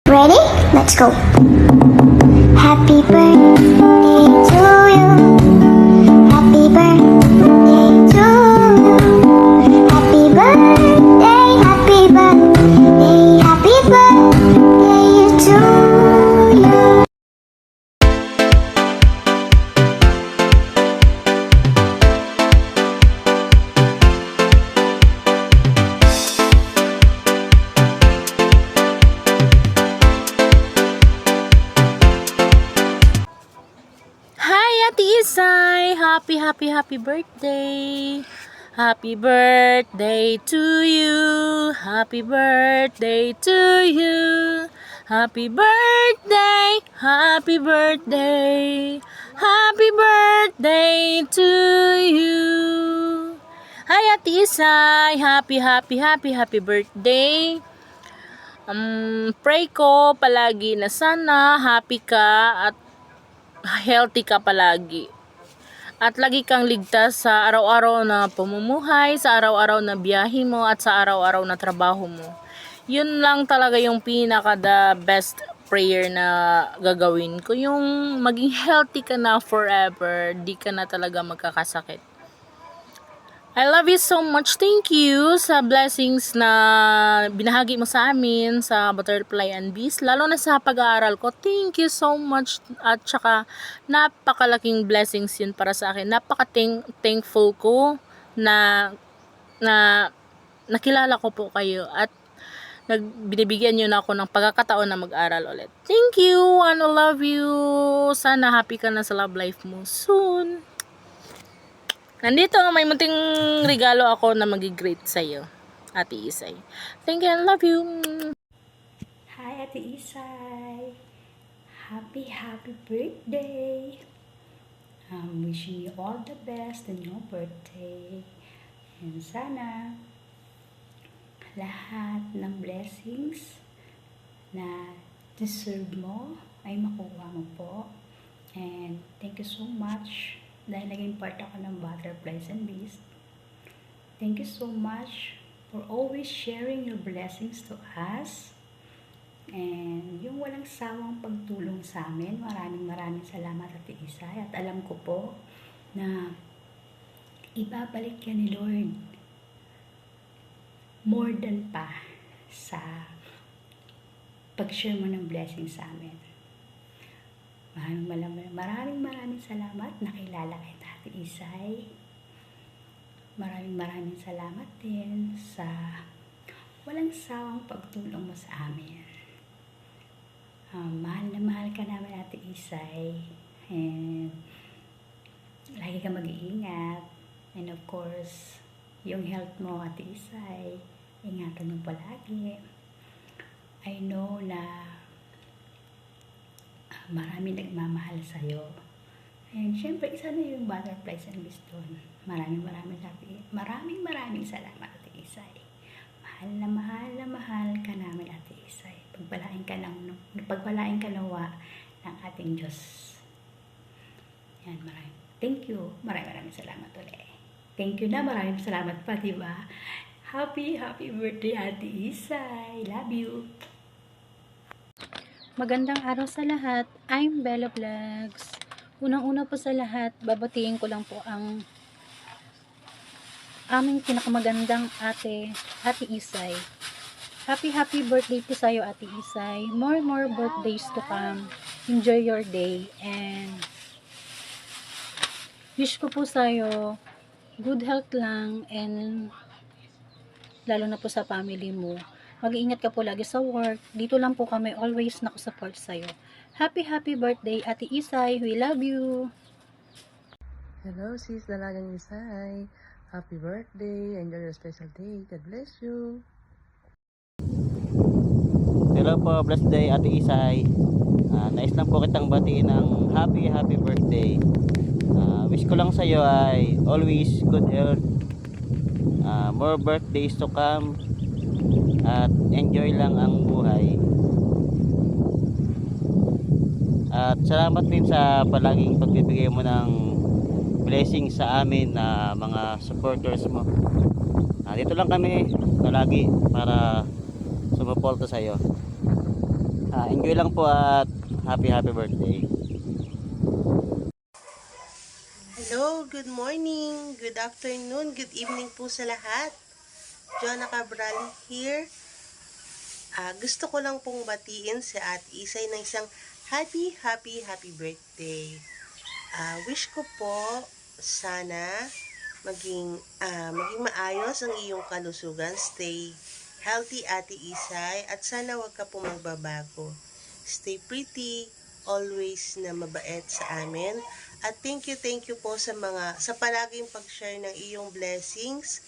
Ready? Let's go. Happy birthday to you. Happy birthday to you. Happy birthday, happy birthday, happy birthday to you. Hi, Ate Isay! Happy birthday! Happy birthday to you! Happy birthday to you! Happy birthday! Happy birthday! Happy birthday to you! Hi, Ate Isay! Happy birthday! Pray ko palagi na sana happy ka at healthy ka palagi. At lagi kang ligtas sa araw-araw na pamumuhay, sa araw-araw na biyahe mo, at sa araw-araw na trabaho mo. Yun lang talaga yung pinaka the best prayer na gagawin ko. Yung maging healthy ka na forever, di ka na talaga magkakasakit. I love you so much. Thank you sa blessings na binahagi mo sa amin sa Butterfly and Bees, lalo na sa pag-aaral ko. Thank you so much. At saka napakalaking blessings yun para sa akin. Thankful ko na nakilala ko po kayo at binibigyan nyo na ako ng pagkakataon na mag-aral ulit. Thank you and I love you. Sana happy ka na sa love life mo soon. Nandito, may munting regalo ako na magi-greet sa'yo, Ate Isay. Thank you and love you. Hi, Ate Isay! Happy birthday! I'm wishing you all the best on your birthday. And sana lahat ng blessings na deserve mo ay makuha mo po. And thank you so much dahil naging part ako ng Butterflies and Bees. Thank you so much for always sharing your blessings to us. And yung walang sawang pagtulong sa amin, maraming salamat, Ate Isay. At alam ko po na ibabalik yan ni Lord more than pa sa pag-share mo ng blessings sa amin. Maraming salamat. Nakilala kita, Ate Isay. Maraming salamat din sa walang sawang pagtulong mo sa amin. Mahal na mahal ka namin, Ate Isay. And lagi ka mag-iingat. And of course, yung health mo, Ate Isay, ingatan mo palagi. I know na marami nagmamahal sa'yo. And syempre, isa na yung Butterflies and Bees doon. Maraming salamat, Ate Isay. Mahal ka namin, Ate Isay. Pagpalain ka nawa ng ating Diyos. Yan, thank you. Maraming salamat ulit. Thank you na, maraming salamat pa, diba? Happy birthday, Ate Isay. Love you. Magandang araw sa lahat. I'm Bella Vlogs. Unang-una po sa lahat, babatiin ko lang po ang aming pinakamagandang Ate Isay. Happy birthday po sa'yo, Ate Isay. More birthdays to come. Enjoy your day. And wish ko po sa'yo good health lang, and lalo na po sa family mo. Mag-iingat ka po lagi sa work. Dito lang po kami always nakasupport sa'yo. Happy birthday, Ate Isay. We love you. Hello sis, Dalagang Isay. Happy birthday. Enjoy your special day. God bless you. Hello po, blessed day Ate Isay. Nais lang po kitang batiin ng happy birthday. Wish ko lang sa iyo ay always good health, more birthdays to come, at enjoy lang ang buhay. At salamat din sa palaging pagbibigay mo ng blessing sa amin na mga supporters mo. Dito lang kami palagi para sumuporta sa iyo. Enjoy lang po at happy birthday. Hello, good morning, good afternoon, good evening po sa lahat. Joanna Cabral here. Gusto ko lang pong batiin si Ate Isay ng isang happy birthday. Wish ko po sana maging maayos ang iyong kalusugan. Stay healthy, Ate Isay, at sana wag ka po magbabago. Stay pretty, always na mabait sa amin. At thank you po sa palaging pag-share ng iyong blessings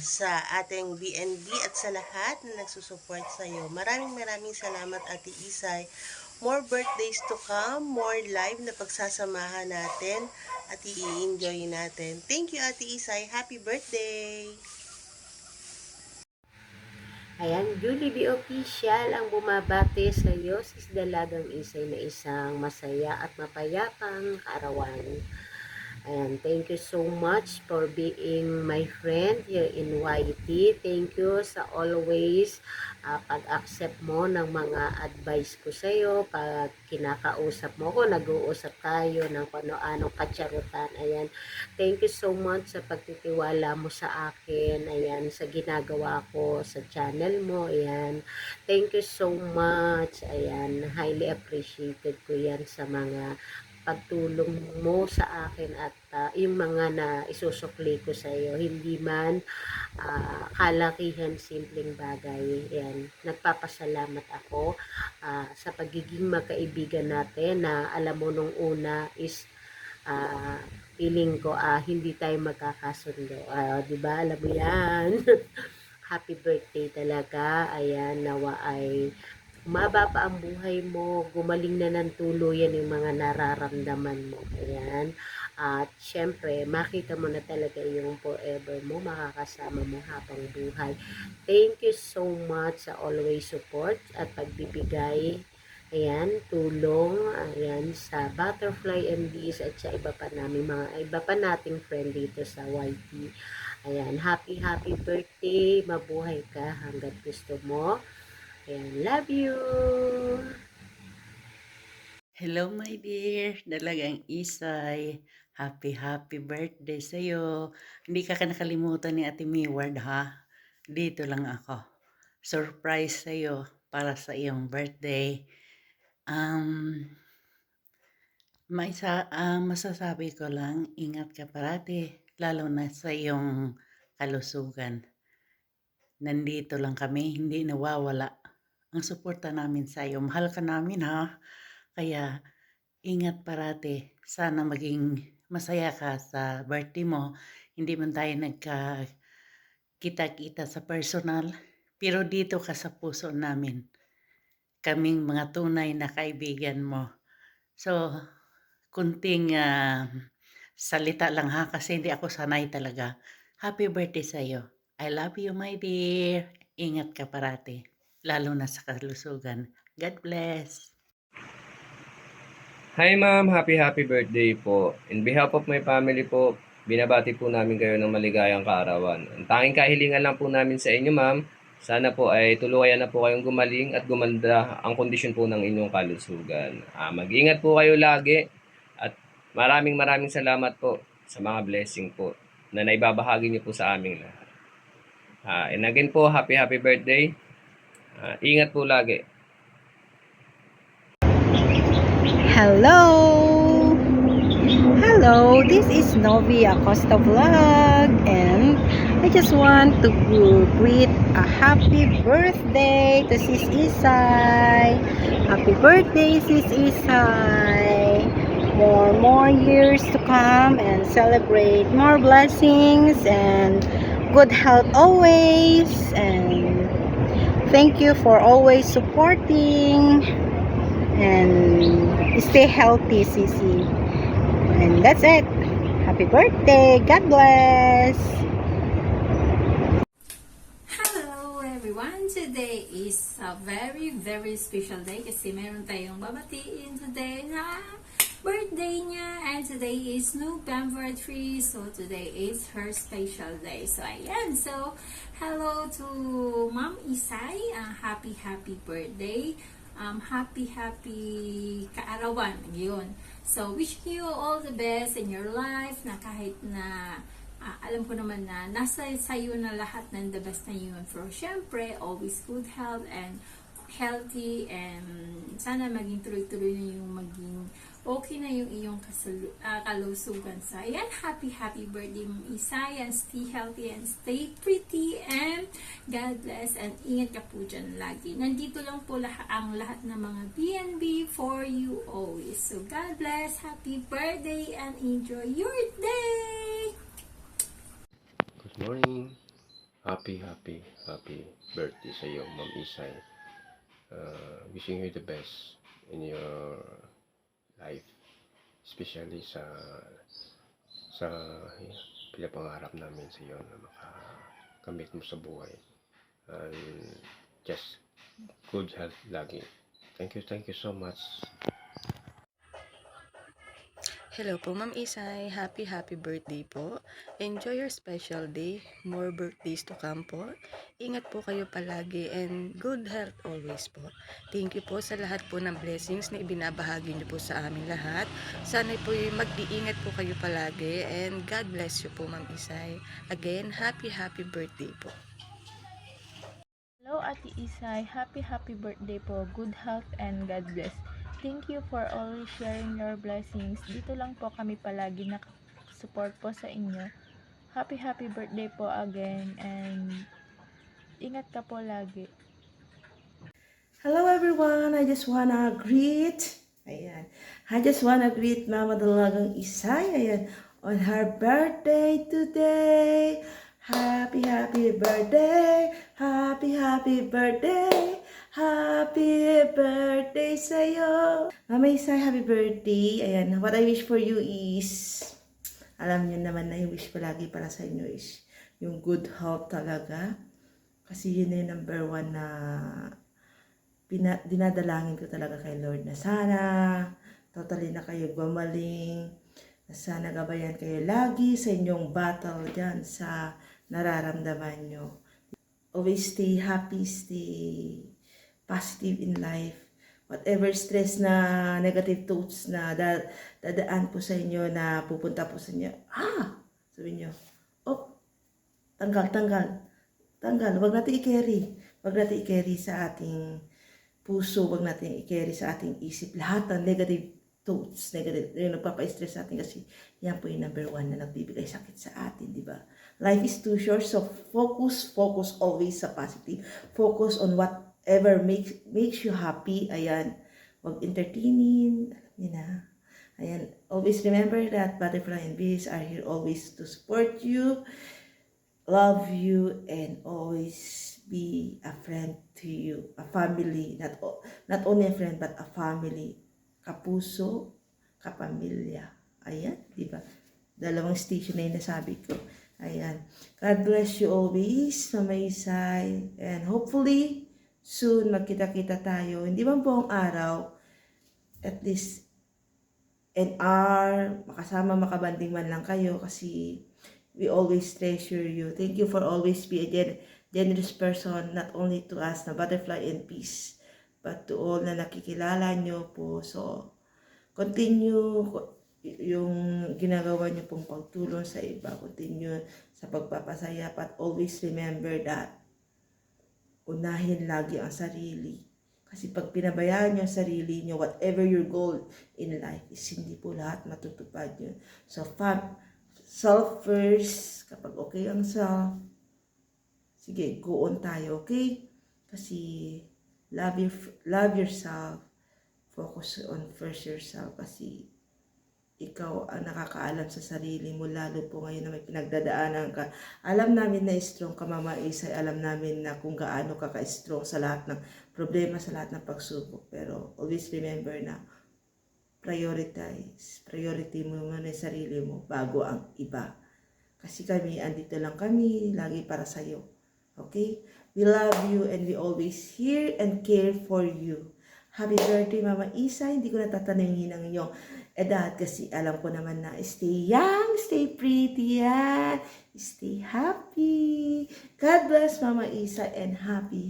sa ating BNB at sa lahat na nagsusupport sa iyo. Maraming salamat, Ate Isay. More birthdays to come, more live na pagsasamahan natin at i-enjoy natin. Thank you, Ate Isay. Happy birthday! Ayan, Julie B. Official ang bumabati sa iyo, sis Dalagang Isay, na isang masaya at mapayapang kaarawan. Ayan, thank you so much for being my friend here in YT. Thank you sa always pag-accept mo ng mga advice ko sa iyo. Pag kinakausap mo ko, nag-uusap tayo ng ano-anong katsarutan. Ayan, thank you so much sa pagtitiwala mo sa akin. Ayan, sa ginagawa ko sa channel mo. Ayan, thank you so much. Ayan, highly appreciated ko yan sa mga pagtulong mo sa akin at yung mga na isusukli ko sa iyo, hindi man kalakihan, simpleng bagay. Yan, nagpapasalamat ako sa pagiging magkaibigan natin na alam mo nung una is feeling ko hindi tayo magkakasundo. Di ba? Alam mo yan. Happy birthday talaga. Ayan, nawa ay umaba pa ang buhay mo, gumaling na ng tuluyan yung mga nararamdaman mo. Ayan. At syempre, makita mo na talaga yung forever mo, makakasama mo habang buhay. Thank you so much sa always support at pagbibigay. Ayan, tulong. Ayan, sa Butterfly and Bees at sa iba pa nating friend dito sa YT. Ayan, happy birthday. Mabuhay ka hanggat gusto mo. Ayan, love you! Hello my dear, Dalagang Isay. Happy birthday sa'yo. Hindi ka nakalimutan ni Ate Miward ha. Dito lang ako. Surprise sa'yo para sa iyong birthday. Masasabi ko lang, ingat ka parati. Lalo na sa iyong kalusugan. Nandito lang kami, hindi nawawala ang suporta namin sa iyo. Mahal ka namin ha. Kaya ingat parati. Sana maging masaya ka sa birthday mo. Hindi man tayo nagkakita-kita sa personal. Pero dito ka sa puso namin. Kaming mga tunay na kaibigan mo. So, kunting salita lang ha. Kasi hindi ako sanay talaga. Happy birthday sa iyo. I love you my dear. Ingat ka parati. Lalo na sa kalusugan. God bless. Hi ma'am, happy birthday po. In behalf of my family po, binabati po namin kayo ng maligayang kaarawan. Ang tanging kahilingan lang po namin sa inyo ma'am, sana po ay tuluyan na po kayong gumaling at gumanda ang kondisyon po ng inyong kalusugan. Mag-ingat po kayo lagi at maraming salamat po sa mga blessing po na naibabahagi niyo po sa aming lahat. And again po, happy birthday. Ingat po lagi. Hello, this is Novi Acosta Vlog, and I just want to greet a happy birthday to Sis Isay. Happy birthday, Sis Isay. More years to come and celebrate more blessings and good health always, and thank you for always supporting, and stay healthy, Sisi. And that's it. Happy birthday. God bless. Hello everyone! Today is a very special day kasi meron tayong babatiin today na birthday niya, and today is November 3, so today is her special day. So ayan, so hello to Ma'am Isay, happy birthday. happy kaarawan. Yun. So, wish you all the best in your life na kahit na alam ko naman na nasa sayo na lahat ng the best na yun. For syempre, always good health and healthy, and sana maging tuloy-tuloy na yung maging okay na yung iyong kalusugan. So, ayan, happy birthday Ma'am Isay, and stay healthy and stay pretty, and God bless, and ingat ka po dyan lagi. Nandito lang po ang lahat ng mga BNB for you always. So, God bless, happy birthday, and enjoy your day! Good morning. Happy birthday sa iyo, Ma'am Isay. Wishing you the best in your life, especially sa pinapangarap namin sa iyo na makakamit mo sa buhay, and just good health lagi. Thank you so much. Hello po, Ma'am Isay. Happy birthday po. Enjoy your special day. More birthdays to come po. Ingat po kayo palagi and good health always po. Thank you po sa lahat po ng blessings na ibinabahagi niyo po sa amin lahat. Sana po mag-iingat po kayo palagi and God bless you po, Ma'am Isay. Again, happy birthday po. Hello, Ate Isay. Happy birthday po. Good health and God bless. Thank you for always sharing your blessings. Dito lang po kami palagi support po sa inyo. Happy birthday po again, and ingat ka po lagi. Hello everyone, I just wanna greet Mama Dalagang Isay, ayan, on her birthday today. Happy birthday, happy birthday, happy birthday sa'yo. Mama Isay, happy birthday. Ayan, what I wish for you is, alam niyo naman na yung wish ko lagi para sa inyo is yung good health talaga. Kasi yun na yung number one na dinadalangin ko talaga kay Lord, na sana totally na kayo gumaling, na sana gabayan kayo lagi sa inyong battle dyan sa nararamdaman nyo. Always stay happy, stay positive in life. Whatever stress na negative thoughts na dadaan po sa inyo, na pupunta po sa inyo, sabi nyo, tanggal. Wag natin i-carry sa ating puso, wag natin i-carry sa ating isip lahat ng negative thoughts, yung nagpapa-stress sa atin, kasi yan po yung number one na nagbibigay sakit sa atin, di ba? Life is too short, so focus always sa positive. Focus on whatever makes you happy. Ayan, wag entertaining, Ayan, always remember that Butterfly and Bees are here always to support you, love you, and always be a friend to you, a family, not only a friend but a family, kapuso, kapamilya. Ayan, di ba? Dalawang station na yung nasabi ko. Ayan. God bless you always, Mama Isay, and hopefully soon magkita-kita tayo. Hindi man buong araw, at least an hour, makabanding man lang kayo, kasi we always treasure you. Thank you for always be a generous person, not only to us na Butterfly and Peace, but to all na nakikilala nyo po. So, continue yung ginagawa nyo pong pagtulong sa iba. Continue sa pagpapasaya, but always remember that unahin lagi ang sarili. Kasi pag pinabayaan nyo ang sarili nyo, whatever your goal in life is, hindi po lahat matutupad yun. So, self first. Kapag okay ang self, sige, go on tayo, okay? Kasi love yourself. Focus on first yourself, kasi ikaw ang nakakaalam sa sarili mo, lalo po ngayon na may pinagdadaanan ka. Alam namin na strong ka, Mama Isay. Alam namin na kung gaano ka ka-strong sa lahat ng problema, sa lahat ng pagsubok. Pero always remember na priority mo muna yung sarili mo bago ang iba. Kasi andito lang kami, lagi para sa'yo. Okay? We love you and we always here and care for you. Happy birthday, Mama Isay. Hindi ko natatanungin ang iyong edad, kasi alam ko naman na stay young, stay pretty, yan. Stay happy. God bless, Mama Isay, and happy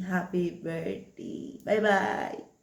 birthday. Bye-bye.